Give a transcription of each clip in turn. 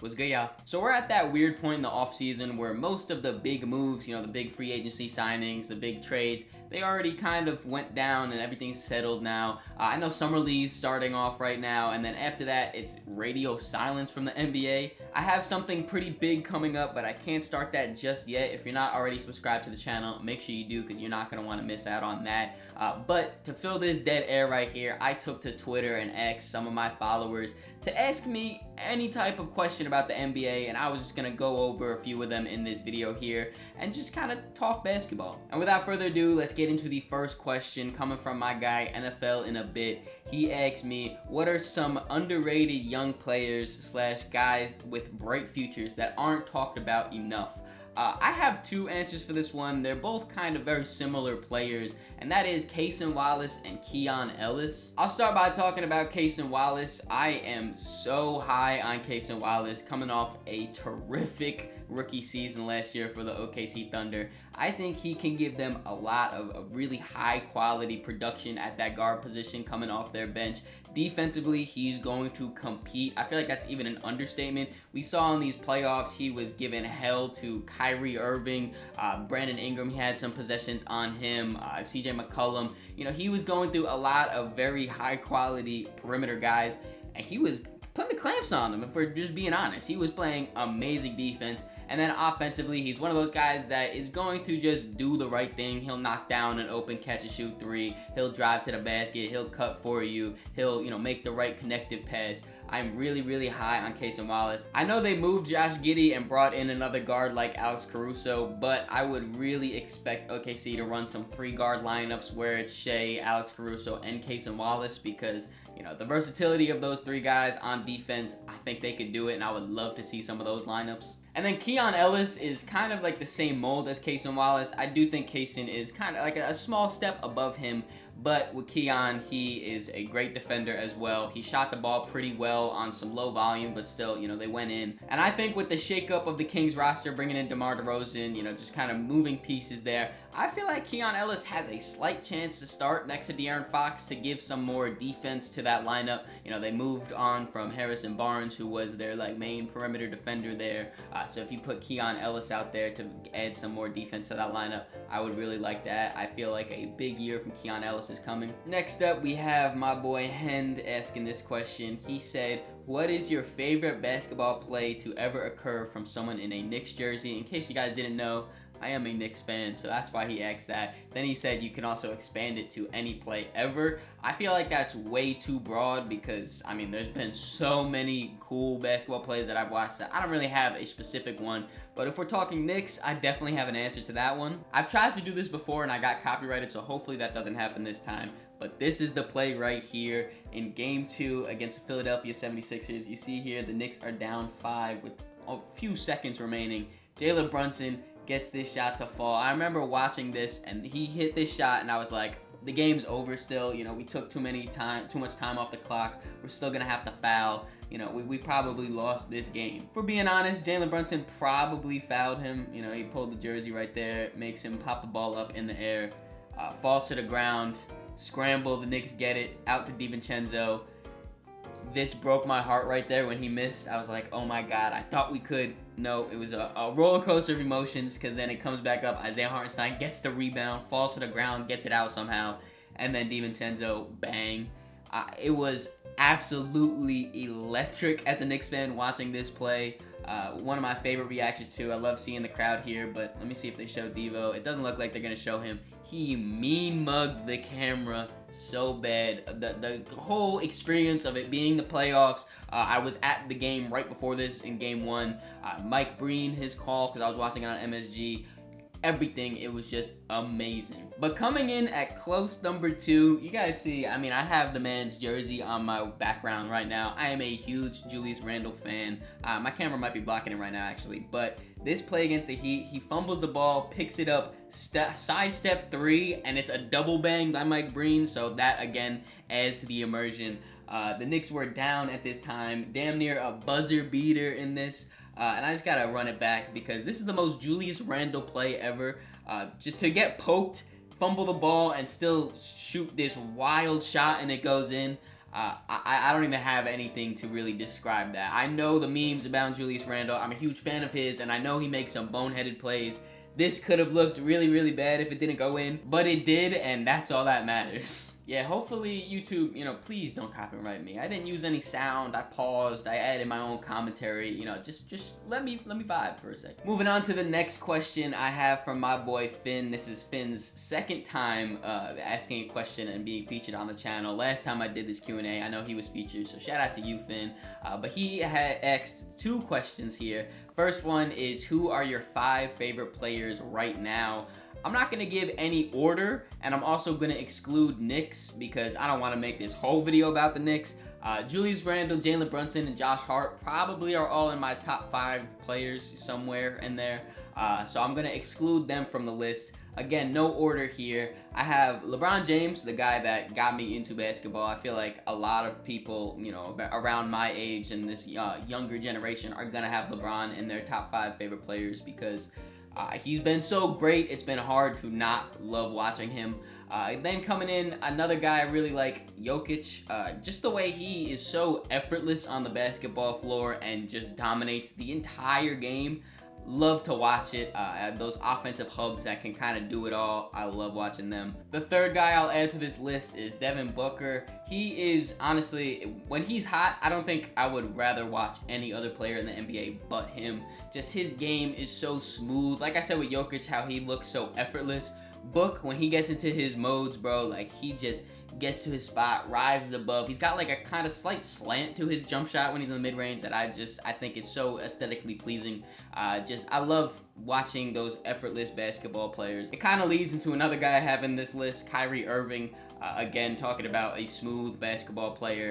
What's good, y'all? So we're at that weird point in the offseason where most of the big moves, the big free agency signings, the big trades, they already kind of went down and everything's settled now. I know Summer League's starting off right now, and then after that, it's radio silence from the NBA. I have something pretty big coming up, but I can't start that just yet. If you're not already subscribed to the channel, make sure you do because you're not going to want to miss out on that. But to fill this dead air right here, I took to Twitter and X some of my followers to ask me any type of question about the NBA, and I was just gonna go over a few of them in this video here and just kind of talk basketball. And without further ado, let's get into the first question coming from my guy NFL in a bit. He asked me, what are some underrated young players slash guys with bright futures that aren't talked about enough? I have two answers for this one. They're both kind of very similar players, and that is Cason Wallace and Keon Ellis. I'll start by talking about Cason Wallace. I am so high on Cason Wallace, coming off a terrific rookie season last year for the OKC Thunder. I think he can give them a lot of really high quality production at that guard position coming off their bench. Defensively, he's going to compete. I feel like that's even an understatement. We saw in these playoffs, he was giving hell to Kyrie Irving, Brandon Ingram. He had some possessions on him, CJ McCollum. He was going through a lot of very high quality perimeter guys, and he was putting the clamps on them. If we're just being honest, he was playing amazing defense. And then offensively, he's one of those guys that is going to just do the right thing. He'll knock down an open catch and shoot three. He'll drive to the basket. He'll cut for you. He'll, make the right connective pass. I'm really, really high on Cason Wallace. I know they moved Josh Giddey and brought in another guard like Alex Caruso, but I would really expect OKC to run some three-guard lineups where it's Shea, Alex Caruso, and Cason Wallace because, the versatility of those three guys on defense, I think they could do it, and I would love to see some of those lineups. And then Keon Ellis is kind of like the same mold as Cason Wallace. I do think Cason is kind of like a small step above him, but with Keon, he is a great defender as well. He shot the ball pretty well on some low volume, but still, they went in. And I think with the shakeup of the Kings roster, bringing in DeMar DeRozan, just kind of moving pieces there, I feel like Keon Ellis has a slight chance to start next to De'Aaron Fox to give some more defense to that lineup. They moved on from Harrison Barnes, who was their main perimeter defender there. So if you put Keon Ellis out there to add some more defense to that lineup, I would really like that. I feel like a big year from Keon Ellis is coming. Next up, we have my boy Hend asking this question. He said, what is your favorite basketball play to ever occur from someone in a Knicks jersey? In case you guys didn't know, I am a Knicks fan, so that's why he asked that. Then he said you can also expand it to any play ever. I feel like that's way too broad because, there's been so many cool basketball plays that I've watched that I don't really have a specific one. But if we're talking Knicks, I definitely have an answer to that one. I've tried to do this before and I got copyrighted, so hopefully that doesn't happen this time. But this is the play right here in Game 2 against the Philadelphia 76ers. You see here the Knicks are down 5 with a few seconds remaining. Jalen Brunson gets this shot to fall. I remember watching this and he hit this shot and I was like, the game's over still. We took too much time off the clock. We're still gonna have to foul. We probably lost this game. For being honest, Jalen Brunson probably fouled him. He pulled the jersey right there, makes him pop the ball up in the air, falls to the ground, scramble, the Knicks get it, out to DiVincenzo. This broke my heart right there when he missed. I was like, oh my God, I thought we could. No, it was a roller coaster of emotions because then it comes back up. Isaiah Hartenstein gets the rebound, falls to the ground, gets it out somehow, and then DiVincenzo, bang. It was absolutely electric as a Knicks fan watching this play. One of my favorite reactions too. I love seeing the crowd here, but let me see if they show Devo. It doesn't look like they're going to show him. He mean mugged the camera so bad. The whole experience of it being the playoffs, I was at the game right before this in Game 1. Mike Breen, his call, because I was watching it on MSG. Everything, it was just amazing. But coming in at close number 2, you guys see, I have the man's jersey on my background right now. I am a huge Julius Randle fan. My camera might be blocking it right now actually, but this play against the Heat, he fumbles the ball, picks it up, sidestep 3, and it's a double bang by Mike Breen, so that again adds to the immersion. The Knicks were down at this time, damn near a buzzer beater in this. And I just gotta run it back because this is the most Julius Randle play ever. Just to get poked, fumble the ball, and still shoot this wild shot and it goes in. I don't even have anything to really describe that. I know the memes about Julius Randle. I'm a huge fan of his, and I know he makes some boneheaded plays. This could have looked really, really bad if it didn't go in, but it did, and that's all that matters. Yeah, hopefully YouTube, please don't copyright me. I didn't use any sound. I paused. I added my own commentary. Just let me vibe for a second. Moving on to the next question I have from my boy Finn. This is Finn's second time asking a question and being featured on the channel. Last time I did this Q&A, I know he was featured, so shout out to you, Finn. But he had asked 2 questions here. First one is, who are your 5 favorite players right now? I'm not going to give any order, and I'm also going to exclude Knicks because I don't want to make this whole video about the Knicks. Julius Randle, Jalen Brunson, and Josh Hart probably are all in my top 5 players somewhere in there. So I'm going to exclude them from the list. Again, no order here. I have LeBron James, the guy that got me into basketball. I feel like a lot of people, around my age and this younger generation are going to have LeBron in their top 5 favorite players because he's been so great, it's been hard to not love watching him. Then coming in, another guy I really like, Jokic. Just the way he is so effortless on the basketball floor and just dominates the entire game. Love to watch it. Those offensive hubs that can kind of do it all, I love watching them. The third guy I'll add to this list is Devin Booker. He is, honestly, when he's hot, I don't think I would rather watch any other player in the NBA but him. Just his game is so smooth. Like I said with Jokic, how he looks so effortless. Book, when he gets into his modes, bro, like he just gets to his spot, rises above. He's got like a kind of slight slant to his jump shot when he's in the mid-range that I think it's so aesthetically pleasing. I love watching those effortless basketball players. It kind of leads into another guy I have in this list, Kyrie Irving. Again, talking about a smooth basketball player.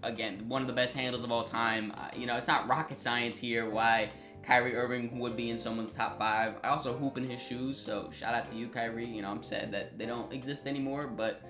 Again, one of the best handles of all time. It's not rocket science here why Kyrie Irving would be in someone's top 5. I also hoop in his shoes, so shout out to you, Kyrie. I'm sad that they don't exist anymore, but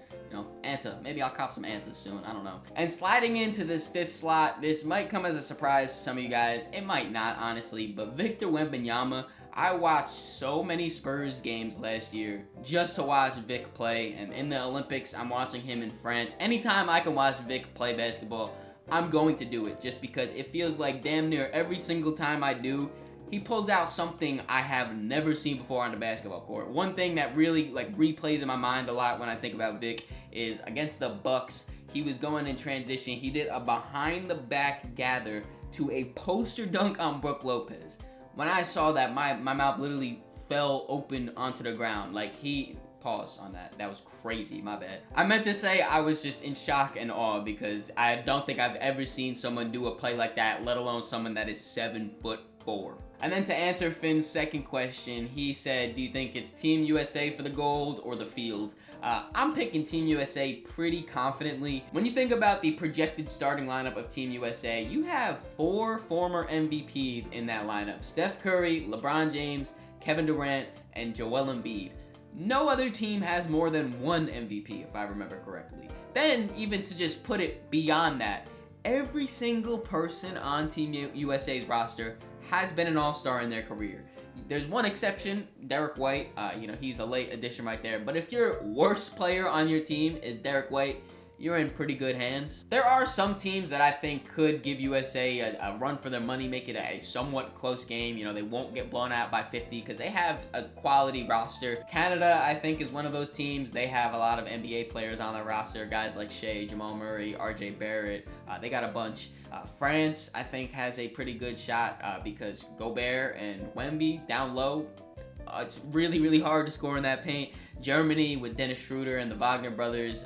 Anta. Maybe I'll cop some Antas soon. I don't know. And sliding into this 5th slot, this might come as a surprise to some of you guys. It might not, honestly, but Victor Wembanyama. I watched so many Spurs games last year just to watch Vic play, and in the Olympics, I'm watching him in France. Anytime I can watch Vic play basketball, I'm going to do it just because it feels like damn near every single time I do, he pulls out something I have never seen before on the basketball court. One thing that really replays in my mind a lot when I think about Vic is against the Bucks. He was going in transition. He did a behind the back gather to a poster dunk on Brook Lopez. When I saw that, my mouth literally fell open onto the ground. Pause on that. That was crazy, my bad. I meant to say I was just in shock and awe because I don't think I've ever seen someone do a play like that, let alone someone that is 7'4". And then to answer Finn's second question, he said, do you think it's Team USA for the gold or the field? I'm picking Team USA pretty confidently. When you think about the projected starting lineup of Team USA, you have 4 former MVPs in that lineup. Steph Curry, LeBron James, Kevin Durant, and Joel Embiid. No other team has more than 1 MVP, if I remember correctly. Then, even to just put it beyond that, every single person on Team USA's roster has been an all-star in their career. There's one exception, Derek White. He's a late addition right there. But if your worst player on your team is Derek White, you're in pretty good hands. There are some teams that I think could give USA a run for their money, make it a somewhat close game. They won't get blown out by 50 because they have a quality roster. Canada, I think, is one of those teams. They have a lot of NBA players on their roster, guys like Shea, Jamal Murray, RJ Barrett. They got a bunch. France, I think, has a pretty good shot because Gobert and Wemby down low. It's really, really hard to score in that paint. Germany with Dennis Schroeder and the Wagner brothers.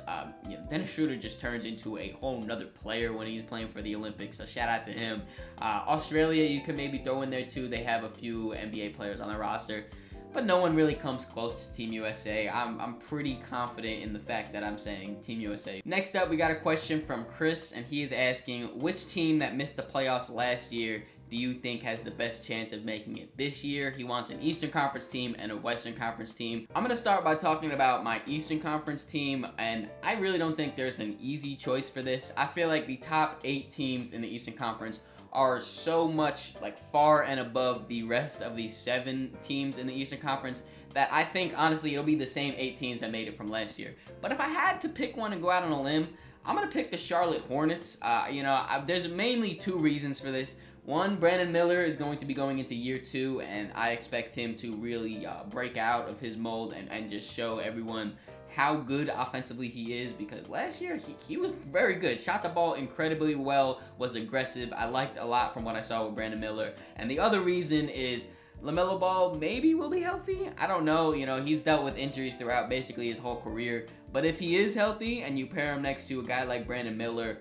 Dennis Schroeder just turns into a whole nother player when he's playing for the Olympics, so shout out to him. Australia, you can maybe throw in there too. They have a few NBA players on their roster, but no one really comes close to Team USA. I'm pretty confident in the fact that I'm saying Team USA. Next up, we got a question from Chris, and he is asking, which team that missed the playoffs last year do you think has the best chance of making it this year? He wants an Eastern Conference team and a Western Conference team. I'm going to start by talking about my Eastern Conference team, and I really don't think there's an easy choice for this. I feel like the top 8 teams in the Eastern Conference are so much far and above the rest of the 7 teams in the Eastern Conference that I think honestly it'll be the same 8 teams that made it from last year. But if I had to pick one and go out on a limb, I'm going to pick the Charlotte Hornets. There's mainly two reasons for this. One, Brandon Miller is going to be going into year 2, and I expect him to really break out of his mold and just show everyone how good offensively he is, because last year he was very good. Shot the ball incredibly well, was aggressive. I liked a lot from what I saw with Brandon Miller. And the other reason is LaMelo Ball maybe will be healthy. I don't know. He's dealt with injuries throughout basically his whole career. But if he is healthy and you pair him next to a guy like Brandon Miller,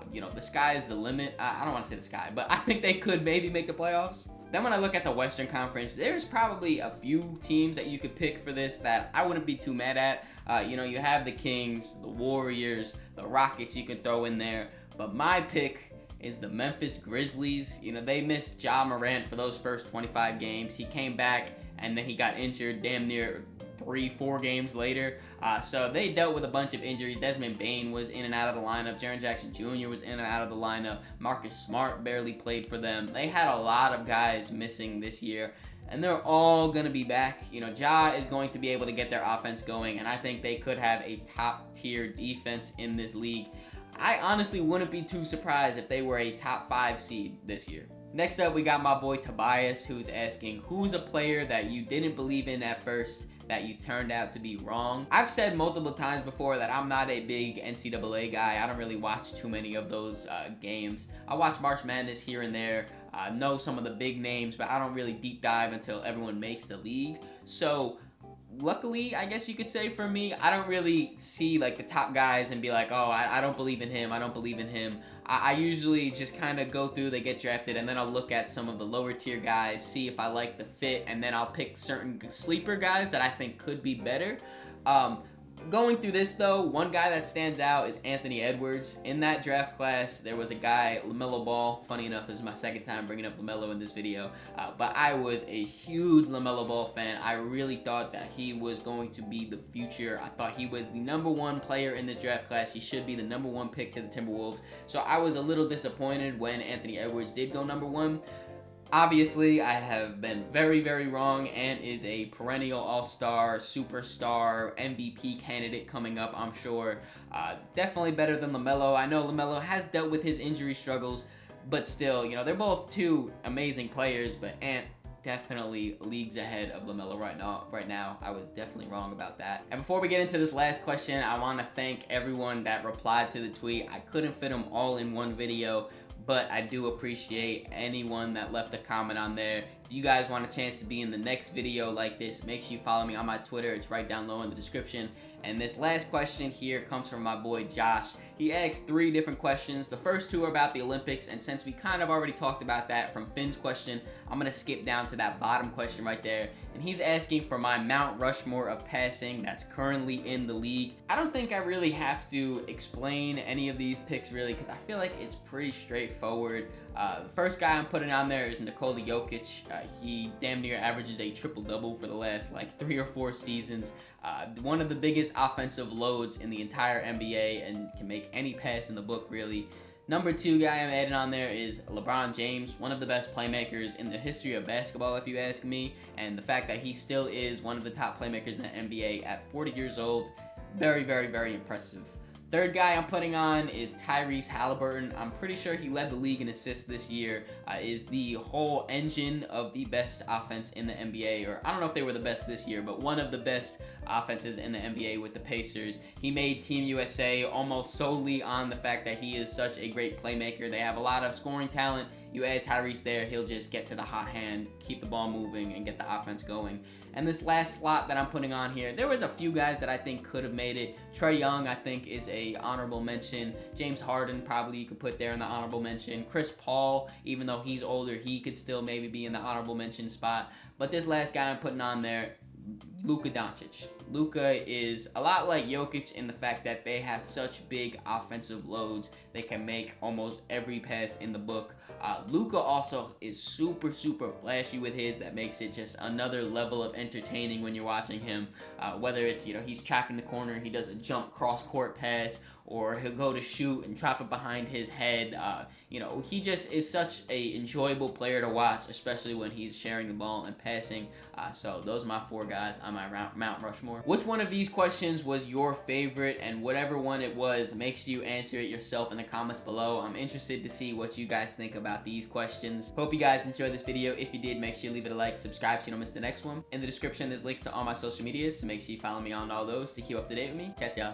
the sky is the limit. I don't want to say the sky, but I think they could maybe make the playoffs. Then when I look at the Western Conference, there's probably a few teams that you could pick for this that I wouldn't be too mad at. You have the Kings, the Warriors, the Rockets you could throw in there. But my pick is the Memphis Grizzlies. They missed Ja Morant for those first 25 games. He came back and then he got injured damn near 3-4 games later. So they dealt with a bunch of injuries. Desmond Bane was in and out of the lineup. Jaren Jackson Jr. was in and out of the lineup. Marcus Smart barely played for them. They had a lot of guys missing this year, and they're all going to be back. Ja is going to be able to get their offense going, and I think they could have a top-tier defense in this league. I honestly wouldn't be too surprised if they were a top 5 seed this year. Next up, we got my boy Tobias, who's asking, who's a player that you didn't believe in at first that you turned out to be wrong? I've said multiple times before that I'm not a big NCAA guy. I don't really watch too many of those games. I watch March Madness here and there, know some of the big names, but I don't really deep dive until everyone makes the league. So luckily, I guess you could say for me, I don't really see like the top guys and be like, oh, I don't believe in him. I don't believe in him. I usually just kind of go through, they get drafted, and then I'll look at some of the lower tier guys, see if I like the fit, and then I'll pick certain sleeper guys that I think could be better. Going through this though, one guy that stands out is Anthony Edwards. In that draft class, there was a guy, LaMelo Ball. Funny enough, this is my second time bringing up LaMelo in this video. But I was a huge LaMelo Ball fan. I really thought that he was going to be the future. I thought he was the #1 player in this draft class. He should be the #1 pick to the Timberwolves. So I was a little disappointed when Anthony Edwards did go #1. Obviously, I have been very, very wrong. Ant is a perennial all-star, superstar, MVP candidate coming up, I'm sure. Definitely better than LaMelo. I know LaMelo has dealt with his injury struggles, but still, they're both two amazing players, but Ant definitely leagues ahead of LaMelo right now. I was definitely wrong about that. And before we get into this last question, I want to thank everyone that replied to the tweet. I couldn't fit them all in one video, but I do appreciate anyone that left a comment on there. If you guys want a chance to be in the next video like this, make sure you follow me on my Twitter. It's right down low in the description. And this last question here comes from my boy Josh. He asked 3 different questions. The first 2 are about the Olympics, and since we kind of already talked about that from Finn's question, I'm going to skip down to that bottom question right there. And he's asking for my Mount Rushmore of passing that's currently in the league. I don't think I really have to explain any of these picks really, because I feel like it's pretty straightforward. The first guy I'm putting on there is Nikola Jokic. He damn near averages a triple-double for the last like 3 or 4 seasons. One of the biggest offensive loads in the entire NBA and can make any pass in the book really. Number 2 guy I'm adding on there is LeBron James, one of the best playmakers in the history of basketball if you ask me, and the fact that he still is one of the top playmakers in the NBA at 40 years old, very, very, very impressive. Third guy I'm putting on is Tyrese Halliburton. I'm pretty sure he led the league in assists this year, is the whole engine of the best offense in the NBA, or I don't know if they were the best this year, but one of the best offenses in the NBA with the Pacers. He made Team USA almost solely on the fact that he is such a great playmaker. They have a lot of scoring talent. You add Tyrese there, he'll just get to the hot hand, keep the ball moving, and get the offense going. And this last slot that I'm putting on here, there was a few guys that I think could have made it. Trae Young, I think, is a honorable mention. James Harden, probably you could put there in the honorable mention. Chris Paul, even though he's older, he could still maybe be in the honorable mention spot. But this last guy I'm putting on there, Luka Doncic. Luka is a lot like Jokic in the fact that they have such big offensive loads. They can make almost every pass in the book. Luka also is super, super flashy with his. That makes it just another level of entertaining when you're watching him. Whether it's, he's trapping the corner, he does a jump cross-court pass, or he'll go to shoot and drop it behind his head. You know, he just is such a enjoyable player to watch, especially when he's sharing the ball and passing. So those are my 4 guys on my Mount Rushmore. Which one of these questions was your favorite? And whatever one it was, make sure you answer it yourself in the comments below. I'm interested to see what you guys think about these questions. Hope you guys enjoyed this video. If you did, make sure you leave it a like, subscribe so you don't miss the next one. In the description, there's links to all my social medias, so make sure you follow me on all those to keep up to date with me. Catch y'all.